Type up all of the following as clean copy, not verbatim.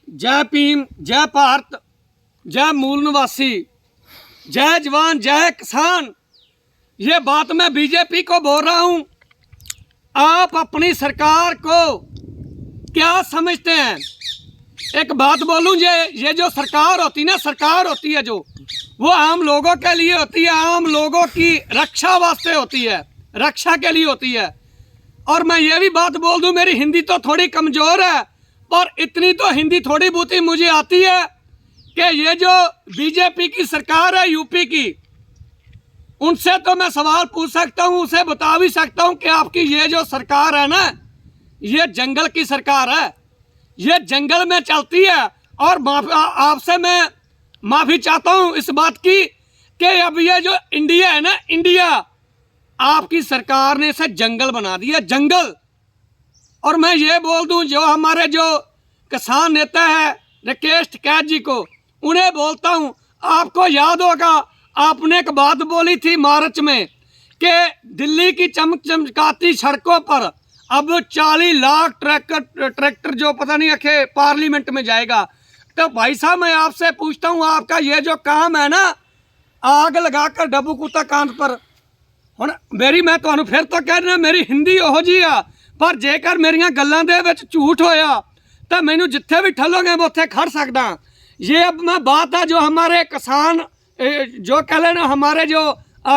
जय भीम, जय भारत, जय मूल निवासी, जय जवान, जय किसान। ये बात मैं बीजेपी को बोल रहा हूँ। आप अपनी सरकार को क्या समझते हैं? एक बात बोलूँ, ये जो सरकार होती ना, सरकार होती है जो, वो आम लोगों के लिए होती है, आम लोगों की रक्षा वास्ते होती है, रक्षा के लिए होती है। और मैं ये भी बात बोल दूं, मेरी हिंदी तो थोड़ी कमज़ोर है, पर इतनी तो हिंदी थोड़ी बहुती मुझे आती है कि ये जो बीजेपी की सरकार है यूपी की, उनसे तो मैं सवाल पूछ सकता हूँ, उसे बता भी सकता हूँ कि आपकी ये जो सरकार है ना, ये जंगल की सरकार है, ये जंगल में चलती है। और आपसे मैं माफ़ी चाहता हूँ इस बात की कि अब ये जो इंडिया है ना, इंडिया, आपकी सरकार ने इसे जंगल बना दिया, जंगल। और मैं ये बोल दूं, जो हमारे जो किसान नेता है राकेश टिकैत जी को, उन्हें बोलता हूं, आपको याद होगा आपने एक बात बोली थी मार्च में कि दिल्ली की चमचमाती सड़कों पर अब 40 लाख ट्रैक्टर जो पता नहीं आखे पार्लियामेंट में जाएगा। तो भाई साहब, मैं आपसे पूछता हूं, आपका ये जो काम है ना, आग लगाकर डब्बू कुत्ता कांध पर, ਹੁਣ ਮੇਰੀ मैं ਤੁਹਾਨੂੰ फिर तो कह रहा, मेरी हिंदी ਉਹੋ जी आ, पर जेकर मेरिया गल्लां दे विच झूठ होया तो मैनू जिथे भी ठलोगे मैं उत्थे खड़ सकदा। ये अब मैं बात है जो हमारे किसान जो कह लेना, हमारे जो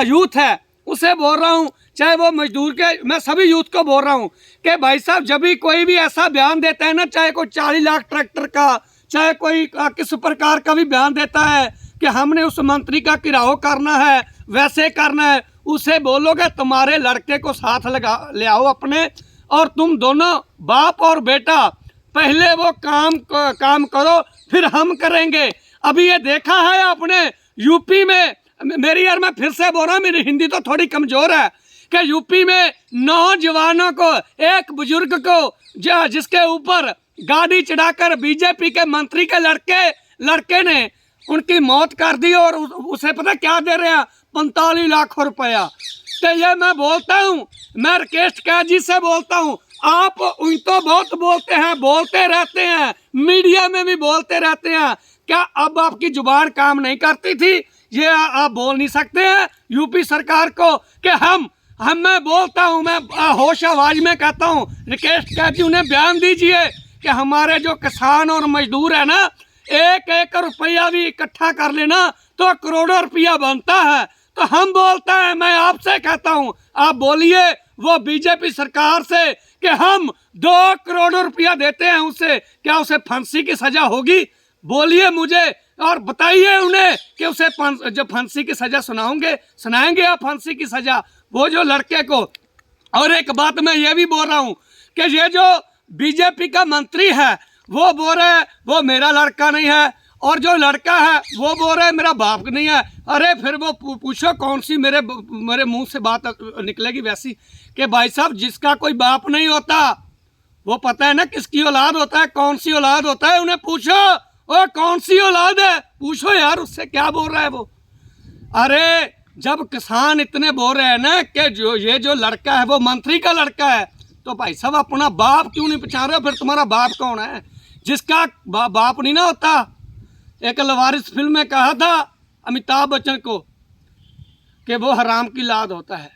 यूथ है उसे बोल रहा हूँ, चाहे वो मजदूर के, मैं सभी यूथ को बोल रहा हूँ कि भाई साहब, जब भी कोई भी ऐसा बयान देता है ना, चाहे कोई 40 लाख ट्रैक्टर का, चाहे कोई किस प्रकार का भी बयान देता है कि हमने उस मंत्री का घिराव करना है, वैसे करना है, उसे बोलोगे तुम्हारे लड़के को साथ लगा ले आओ अपने, और तुम दोनों बाप और बेटा पहले वो काम करो, फिर हम करेंगे। अभी ये देखा है आपने यूपी में, मेरी यार मैं फिर से बोल रहा हूँ, मेरी हिंदी तो थोड़ी कमज़ोर है, कि यूपी में नौजवानों को, एक बुजुर्ग को जिसके ऊपर गाड़ी चढ़ाकर बीजेपी के मंत्री के लड़के ने उनकी मौत कर दी, और उसे पता क्या दे रहे हैं? 45 लाख रुपया। तो ये मैं बोलता हूँ, मैं राकेश टिकैत जी से बोलता हूँ, आप उन तो बहुत बोलते हैं, बोलते रहते हैं, मीडिया में भी बोलते रहते हैं, क्या अब आपकी जुबान काम नहीं करती थी? ये आप बोल नहीं सकते हैं यूपी सरकार को कि मैं बोलता हूँ, मैं होश आवाज में कहता हूँ, राकेश टिकैत जी उन्हें बयान दीजिए कि हमारे जो किसान और मजदूर है ना, 1-1 रुपया भी इकट्ठा कर लेना तो करोड़ों रुपया बनता है। तो हम बोलते हैं, मैं आपसे कहता हूं, आप बोलिए वो बीजेपी सरकार से कि हम 2 करोड़ रुपया देते हैं उसे, क्या उसे फांसी की सजा होगी? बोलिए मुझे और बताइए उन्हें कि उसे जब फांसी की सजा सुनाएंगे आप फांसी की सजा वो जो लड़के को। और एक बात मैं ये भी बोल रहा हूँ कि ये जो बीजेपी का मंत्री है वो बोल रहे है वो मेरा लड़का नहीं है, और जो लड़का है वो बोल रहा है मेरा बाप नहीं है। अरे फिर वो पूछो कौन सी मेरे मुंह से बात निकलेगी वैसी कि भाई साहब, जिसका कोई बाप नहीं होता वो पता है ना किसकी औलाद होता है, कौन सी औलाद होता है, उन्हें पूछो वो कौन सी औलाद है, पूछो यार उससे क्या बोल रहा है वो। अरे जब किसान इतने बोल रहे हैं ना कि ये जो लड़का है वो मंत्री का लड़का है, तो भाई साहब अपना बाप क्यों नहीं पहचान रहे हो? फिर तुम्हारा बाप कौन है? जिसका बाप नहीं ना होता। एक लवारिस फिल्म में कहा था अमिताभ बच्चन को कि वो हराम की लाद होता है।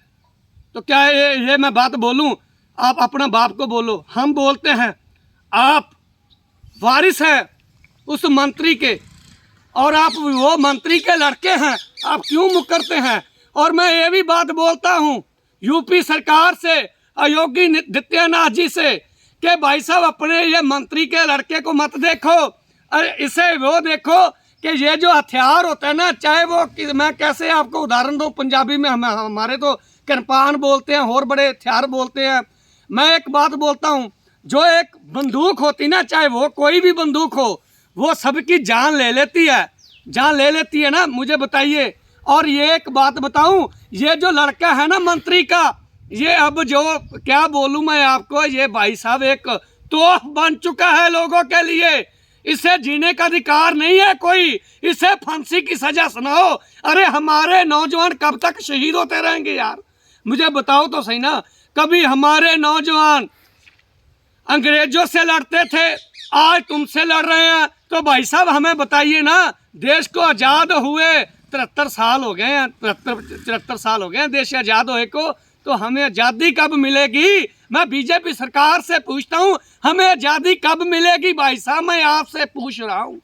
तो क्या ये मैं बात बोलूं? आप अपना बाप को बोलो, हम बोलते हैं आप वारिस हैं उस मंत्री के, और आप वो मंत्री के लड़के हैं, आप क्यों मुकरते हैं? और मैं ये भी बात बोलता हूँ यूपी सरकार से, योगी आदित्यनाथ जी से, कि भाई साहब अपने ये मंत्री के लड़के को मत देखो, अरे इसे वो देखो कि ये जो हथियार होता है ना, चाहे वो मैं कैसे आपको उदाहरण दूँ, पंजाबी में हमारे तो किरपान बोलते हैं और बड़े हथियार बोलते हैं। मैं एक बात बोलता हूँ, जो एक बंदूक होती ना, चाहे वो कोई भी बंदूक हो, वो सबकी जान ले लेती है ना, मुझे बताइए। और ये एक बात बताऊं, ये जो लड़का है ना मंत्री का, ये अब जो क्या बोलूं मैं आपको, ये भाई साहब एक तोफ बन चुका है लोगों के लिए। इसे जीने का अधिकार नहीं है कोई, इसे फांसी की सजा सुनाओ। अरे हमारे नौजवान कब तक शहीद होते रहेंगे यार? मुझे बताओ तो सही ना। कभी हमारे नौजवान अंग्रेजों से लड़ते थे, आज तुमसे लड़ रहे हैं। तो भाई साहब हमें बताइए ना, देश को आज़ाद हुए 73 साल हो गए हैं, 73 साल हो गए हैं देश आज़ाद हुए को, तो हमें आज़ादी कब मिलेगी? मैं बीजेपी सरकार से पूछता हूँ, हमें आज़ादी कब मिलेगी? भाई साहब मैं आपसे पूछ रहा हूँ,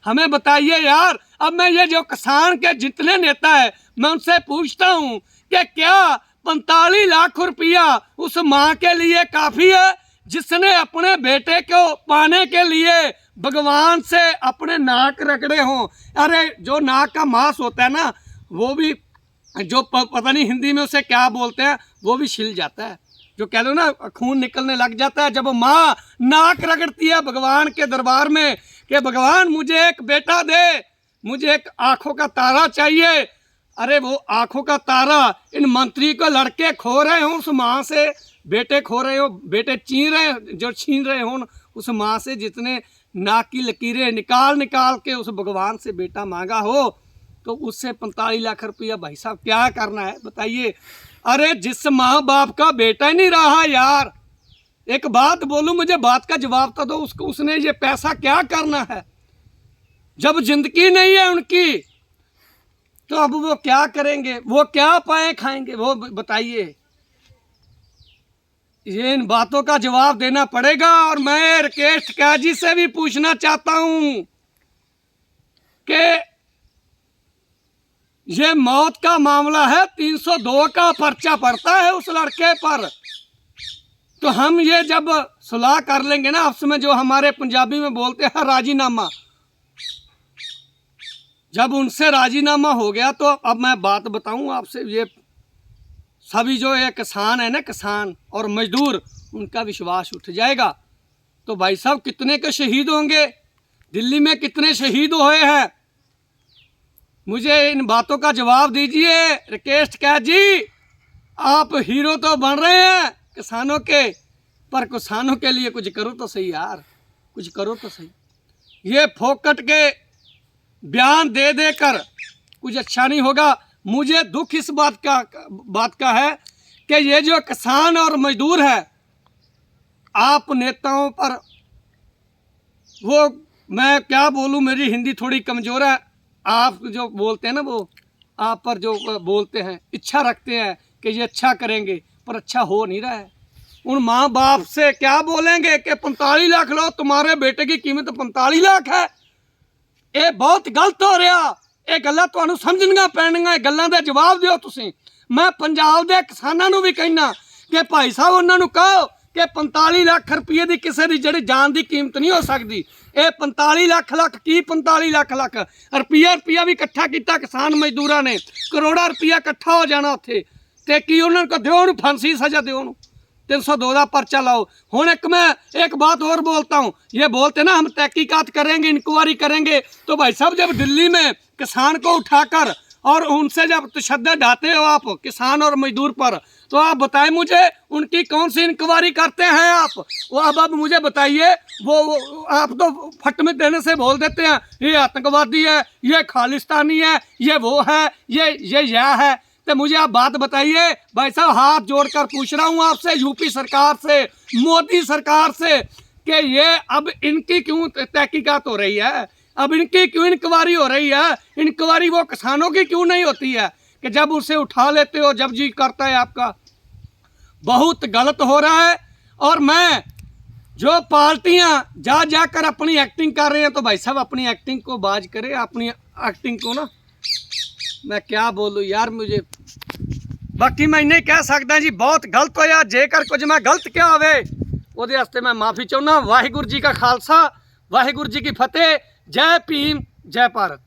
हमें बताइए यार। अब मैं ये जो किसान के जितने नेता है, मैं उनसे पूछता हूँ कि क्या 45 लाख रुपया उस माँ के लिए काफ़ी है जिसने अपने बेटे को पाने के लिए भगवान से अपने नाक रगड़े हों? अरे जो नाक का मांस होता है ना, वो भी जो पता नहीं हिंदी में उसे क्या बोलते हैं, वो भी छिल जाता है, जो कह लो ना खून निकलने लग जाता है। जब माँ नाक रगड़ती है भगवान के दरबार में कि भगवान मुझे एक बेटा दे, मुझे एक आंखों का तारा चाहिए। अरे वो आंखों का तारा इन मंत्री को लड़के खो रहे हों उस माँ से, बेटे खो रहे हो, बेटे छीन रहे हों उस माँ से, जितने नाक की लकीरें निकाल निकाल के उस भगवान से बेटा मांगा हो, तो उससे 45 लाख रुपया भाई साहब क्या करना है बताइए? अरे जिस माँ बाप का बेटा ही नहीं रहा यार, एक बात बोलूं, मुझे बात का जवाब तो दो, उसको उसने ये पैसा क्या करना है? जब जिंदगी नहीं है उनकी, तो अब वो क्या करेंगे? वो क्या पाए खाएंगे? वो बताइए। ये इन बातों का जवाब देना पड़ेगा। और मैं राकेश टिकैत से भी पूछना चाहता हूं कि ये मौत का मामला है, 302 का पर्चा पड़ता है उस लड़के पर, तो हम ये जब सुलह कर लेंगे ना आपस में, जो हमारे पंजाबी में बोलते हैं राजीनामा, जब उनसे राजीनामा हो गया, तो अब मैं बात बताऊं आपसे, ये सभी जो ये किसान है ना, किसान और मजदूर, उनका विश्वास उठ जाएगा। तो भाई साहब कितने के शहीद होंगे, दिल्ली में कितने शहीद हुए हैं? मुझे इन बातों का जवाब दीजिए राकेश टिकैत जी। आप हीरो तो बन रहे हैं किसानों के, पर किसानों के लिए कुछ करो तो सही यार, कुछ करो तो सही। ये फोकट के बयान दे देकर कुछ अच्छा नहीं होगा। मुझे दुख इस बात का है कि ये जो किसान और मजदूर है, आप नेताओं पर, वो मैं क्या बोलूं, मेरी हिंदी थोड़ी कमज़ोर है, आप जो बोलते हैं ना, वो आप पर जो बोलते हैं, इच्छा रखते हैं कि ये अच्छा करेंगे, पर अच्छा हो नहीं रहा है। उन माँ बाप से क्या बोलेंगे कि 45 लाख लो, तुम्हारे बेटे की कीमत 45 लाख है? ये बहुत गलत हो रहा। ये गल्लां तुहानूं समझणियां पैणगीਆਂ, गल्लां दे जवाब दिओ तुसीं। मैं पंजाब दे किसानां नूं भी कहना कि भाई साहब उन्हां नूं कहो कि 45 लाख रुपये की किसी की जिहड़ी जान की कीमत नहीं हो सकती। ये 45 लाख की 45 लाख रुपया भी इकट्ठा किया किसान मजदूरों ने, करोड़ा रुपया इकट्ठा हो जाना उत्थे, ते की उन्होंने दो उन्होंने फांसी सजा दो, 302 का पर्चा लाओ। हुण मैं एक बात और बोलता हूँ, ये बोलते ना हम तहकीकात करेंगे, इंक्वायरी करेंगे, तो भाई साहब जब दिल्ली में किसान को उठाकर और उनसे जब तशद्दुद ढाते हो आप किसान और मजदूर पर, तो आप बताएं मुझे उनकी कौन सी इंक्वायरी करते हैं आप? वो अब मुझे बताइए। वो आप तो फट में देने से बोल देते हैं ये आतंकवादी है, ये खालिस्तानी है, ये वो है, ये है। तो मुझे आप बात बताइए भाई साहब, हाथ जोड़कर पूछ रहा हूँ आपसे, यूपी सरकार से, मोदी सरकार से, कि ये अब इनकी क्यों तहकीकात हो रही है? अब इनकी क्यों इंक्वायरी हो रही है? इंक्वायरी वो किसानों की क्यों नहीं होती है कि जब उसे उठा लेते हो जब जी करता है आपका? बहुत गलत हो रहा है। और मैं जो पार्टियां जाकर अपनी एक्टिंग कर रहे हैं, तो भाई साहब अपनी एक्टिंग को बाज करे, अपनी एक्टिंग को ना, मैं क्या बोलूं यार, मुझे बाकी मैं नहीं कह सकता जी। बहुत गलत होया, जेकर कुछ मैं गलत क्या होवे ਉਹਦੇ वास्ते मैं माफ़ी चाहना। वाहिगुरू जी का खालसा, वाहिगुरू जी की फतेह। जय भीम, जय भारत।